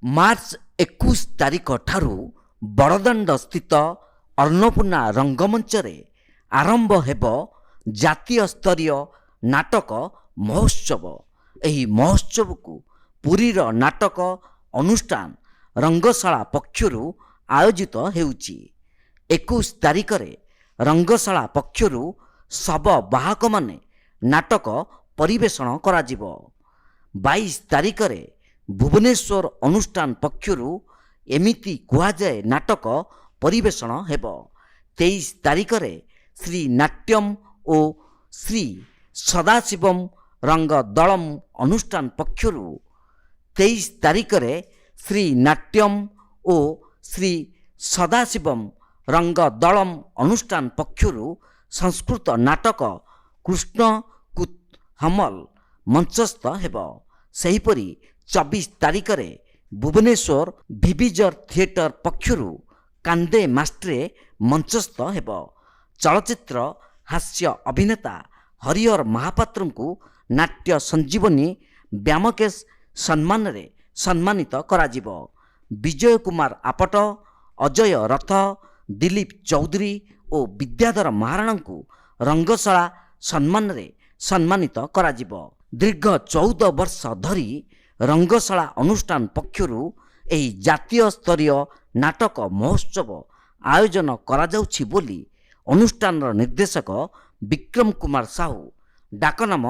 March 21 ତାରିଖ ଠାରୁ ବଡ଼ଦାଣ୍ଡ ସ୍ଥିତ ଅନ୍ନପୂର୍ଣ୍ଣା ରଙ୍ଗମଞ୍ଚରେ ଆରମ୍ଭ ହେବ ଜାତୀୟ ସ୍ତରୀୟ ନାଟକ ମହୋତ୍ସବ। ଏହି ମହୋତ୍ସବକୁ ପୁରୀର ନାଟକ ଅନୁଷ୍ଠାନ ରଙ୍ଗଶାଳା ପକ୍ଷରୁ ଆୟୋଜିତ ହେଉଛି। 21 ତାରିଖରେ ରଙ୍ଗଶାଳା ପକ୍ଷରୁ ଶବ ବାହକମାନେ ନାଟକ ପରିବେଷଣ କରାଯିବ। 22 ତାରିଖରେ ଭୁବନେଶ୍ୱର ଅନୁଷ୍ଠାନ ପକ୍ଷରୁ ଏମିତି କୁହାଯାଏ ନାଟକ ପରିବେଷଣ ହେବ। 23 ତାରିଖରେ ଶ୍ରୀ ନାଟ୍ୟମ୍ ଓ ଶ୍ରୀ ସଦାଶିବମ୍ ରଙ୍ଗ ଦଳମ୍ ଅନୁଷ୍ଠାନ ପକ୍ଷରୁ 23 ତାରିଖରେ ଶ୍ରୀ ନାଟ୍ୟମ୍ ଓ ଶ୍ରୀ ସଦାଶିବମ୍ ରଙ୍ଗ ଦଳମ୍ ଅନୁଷ୍ଠାନ ପକ୍ଷରୁ ସଂସ୍କୃତ ନାଟକ କୃଷ୍ଣ କୁତୂହଲ ମଞ୍ଚସ୍ଥ ହେବ। ସେହିପରି 24 ତାରିଖରେ ଭୁବନେଶ୍ୱର ଭିଭିଜର ଥିଏଟର ପକ୍ଷରୁ କାନ୍ଦେ ମାଷ୍ଟ୍ରେ ମଞ୍ଚସ୍ଥ ହେବ। ଚଳଚ୍ଚିତ୍ର ହାସ୍ୟ ଅଭିନେତା ହରିହର ମହାପାତ୍ରଙ୍କୁ ନାଟ୍ୟ ସଞ୍ଜୀବନୀ ବ୍ୟାମକେଶ ସମ୍ମାନରେ ସମ୍ମାନିତ କରାଯିବ। ବିଜୟ କୁମାର ଆପଟ, ଅଜୟ ରଥ, ଦିଲ୍ଲୀପ ଚୌଧୁରୀ ଓ ବିଦ୍ୟାଧର ମହାରଣାଙ୍କୁ ରଙ୍ଗଶାଳା ସମ୍ମାନରେ ସମ୍ମାନିତ କରାଯିବ। ଦୀର୍ଘ 14 ବର୍ଷ ଧରି ରଙ୍ଗଶାଳା ଅନୁଷ୍ଠାନ ପକ୍ଷରୁ ଏହି ଜାତୀୟ ସ୍ତରୀୟ ନାଟକ ମହୋତ୍ସବ ଆୟୋଜନ କରାଯାଉଛି ବୋଲି ଅନୁଷ୍ଠାନର ନିର୍ଦ୍ଦେଶକ ବିକ୍ରମ କୁମାର ସାହୁ ଡାକନାମ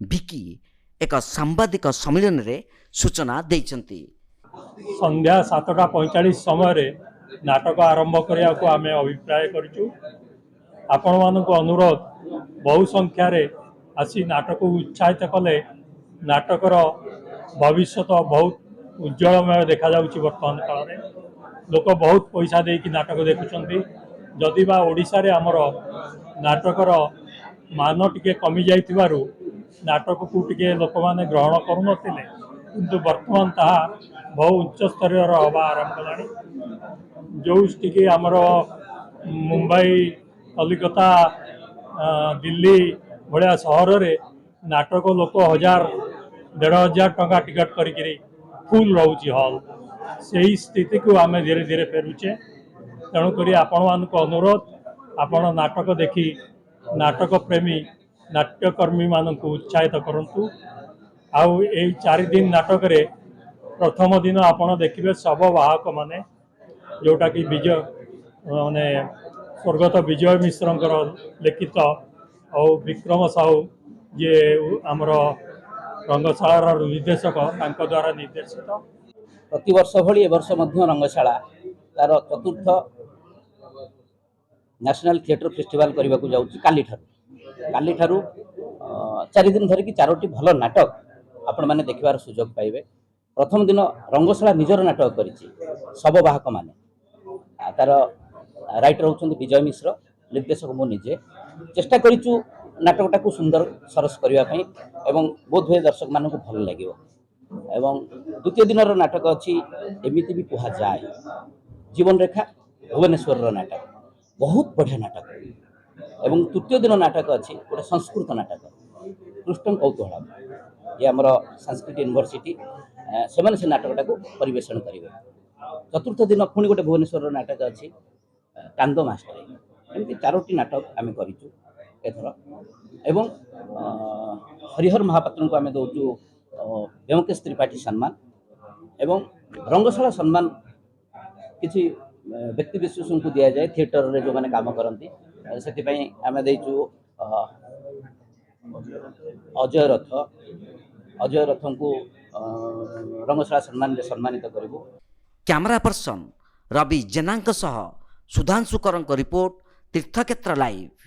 ଭିକି ଏକ ସାମ୍ବାଦିକ ସମ୍ମିଳନୀରେ ସୂଚନା ଦେଇଛନ୍ତି। ସନ୍ଧ୍ୟା 7:45 ସମୟରେ ନାଟକ ଆରମ୍ଭ କରିବାକୁ ଆମେ ଅଭିପ୍ରାୟ କରିଛୁ। ଆପଣମାନଙ୍କୁ ଅନୁରୋଧ, ବହୁ ସଂଖ୍ୟାରେ ଆସି ନାଟକକୁ ଉତ୍ସାହିତ କଲେ ନାଟକର ଭବିଷ୍ୟତ ବହୁତ ଉଜ୍ଜଳମୟ ଦେଖାଯାଉଛି। ବର୍ତ୍ତମାନ କାଳରେ ଲୋକ ବହୁତ ପଇସା ଦେଇକି ନାଟକ ଦେଖୁଛନ୍ତି। ଯଦି ବା ଓଡ଼ିଶାରେ ଆମର ନାଟକର ମାନ ଟିକେ କମି ଯାଇଥିବାରୁ ନାଟକକୁ ଟିକେ ଲୋକମାନେ ଗ୍ରହଣ କରୁନଥିଲେ, କିନ୍ତୁ ବର୍ତ୍ତମାନ ତାହା ବହୁ ଉଚ୍ଚସ୍ତରୀୟର ହେବା ଆରମ୍ଭ କଲାଣି। ଯେଉଁଠିକି ଆମର ମୁମ୍ବାଇ, କଲିକତା, ଦିଲ୍ଲୀ ଭଳିଆ ସହରରେ ନାଟକ ଲୋକ 1000-1500 ଟଙ୍କା ଟିକେଟ୍ କରିକିରି ଫୁଲ୍ ରହୁଛି ହଲ୍। ସେହି ସ୍ଥିତିକୁ ଆମେ ଧୀରେ ଧୀରେ ଫେରୁଛେ। ତେଣୁକରି ଆପଣମାନଙ୍କୁ ଅନୁରୋଧ, ଆପଣ ନାଟକ ଦେଖି ନାଟକ ପ୍ରେମୀ ନାଟ୍ୟକର୍ମୀମାନଙ୍କୁ ଉତ୍ସାହିତ କରନ୍ତୁ। ଆଉ ଏଇ 4 ଦିନ ନାଟକରେ ପ୍ରଥମ ଦିନ ଆପଣ ଦେଖିବେ ଶବ ବାହକମାନେ, ଯେଉଁଟାକି ସ୍ୱର୍ଗତ ବିଜୟ ମିଶ୍ରଙ୍କର ଲିଖିତ ଆଉ ବିକ୍ରମ ସାହୁ ଯିଏ ଆମର ରଙ୍ଗଶାଳାର ନିର୍ଦ୍ଦେଶକ, ତାଙ୍କ ଦ୍ୱାରା ନିର୍ଦ୍ଦେଶିତ। ପ୍ରତିବର୍ଷ ଭଳି ଏ ବର୍ଷ ମଧ୍ୟ ରଙ୍ଗଶାଳା ତାର ଚତୁର୍ଥ ନ୍ୟାସନାଲ ଥିଏଟର ଫେଷ୍ଟିଭାଲ କରିବାକୁ ଯାଉଛି। କାଲିଠାରୁ 4 ଦିନ ଧରିକି 4ଟି ଭଲ ନାଟକ ଆପଣମାନେ ଦେଖିବାର ସୁଯୋଗ ପାଇବେ। ପ୍ରଥମ ଦିନ ରଙ୍ଗଶାଳା ନିଜର ନାଟକ କରିଛି ଶବ ବାହକମାନେ। ତାର ରାଇଟର ହେଉଛନ୍ତି ବିଜୟ ମିଶ୍ର, ନିର୍ଦ୍ଦେଶକ ମୁଁ ନିଜେ। ଚେଷ୍ଟା କରିଛୁ ନାଟକଟାକୁ ସୁନ୍ଦର ସରସ କରିବା ପାଇଁ ଏବଂ ବୋଧହୁଏ ଦର୍ଶକମାନଙ୍କୁ ଭଲ ଲାଗିବ। ଏବଂ ଦ୍ୱିତୀୟ ଦିନର ନାଟକ ଅଛି ଏମିତି ବି କୁହାଯାଏ, ଜୀବନରେଖା, ଭୁବନେଶ୍ୱରର ନାଟକ, ବହୁତ ବଢ଼ିଆ ନାଟକ। ଏବଂ ତୃତୀୟ ଦିନ ନାଟକ ଅଛି ଗୋଟେ ସଂସ୍କୃତ ନାଟକ, କୃଷ୍ଣ କୌତୂହଳ। ଇଏ ଆମର ସାଂସ୍କୃତିକ ୟୁନିଭର୍ସିଟି, ସେମାନେ ସେ ନାଟକଟାକୁ ପରିବେଷଣ କରିବେ। ଚତୁର୍ଥ ଦିନ ପୁଣି ଗୋଟେ ଭୁବନେଶ୍ୱରର ନାଟକ ଅଛି କାନ୍ଦ ମାଷ୍ଟ୍ରେ। ଏମିତି 4ଟି ନାଟକ ଆମେ କରିଛୁ ଏଥର। ଏବଂ ହରିହର ମହାପାତ୍ରଙ୍କୁ ଆମେ ଦେଉଛୁ ବ୍ୟୋମକେଶ ତ୍ରିପାଠୀ ସମ୍ମାନ ଏବଂ ରଙ୍ଗଶାଳା ସମ୍ମାନ କିଛି ବ୍ୟକ୍ତିବିଶେଷଙ୍କୁ ଦିଆଯାଏ ଥିଏଟରରେ ଯେଉଁମାନେ କାମ କରନ୍ତି। ସେଥିପାଇଁ ଆମେ ଦେଇଛୁ ଅଜୟ ରଥଙ୍କୁ ରଙ୍ଗଶାଳା ସମ୍ମାନରେ ସମ୍ମାନିତ କରିବୁ। କ୍ୟାମେରା ପର୍ସନ ରବି ଜେନାଙ୍କ ସହ ସୁଧାଂଶୁ କରଙ୍କ ରିପୋର୍ଟ, ତୀର୍ଥକ୍ଷେତ୍ର ଲାଇଭ୍।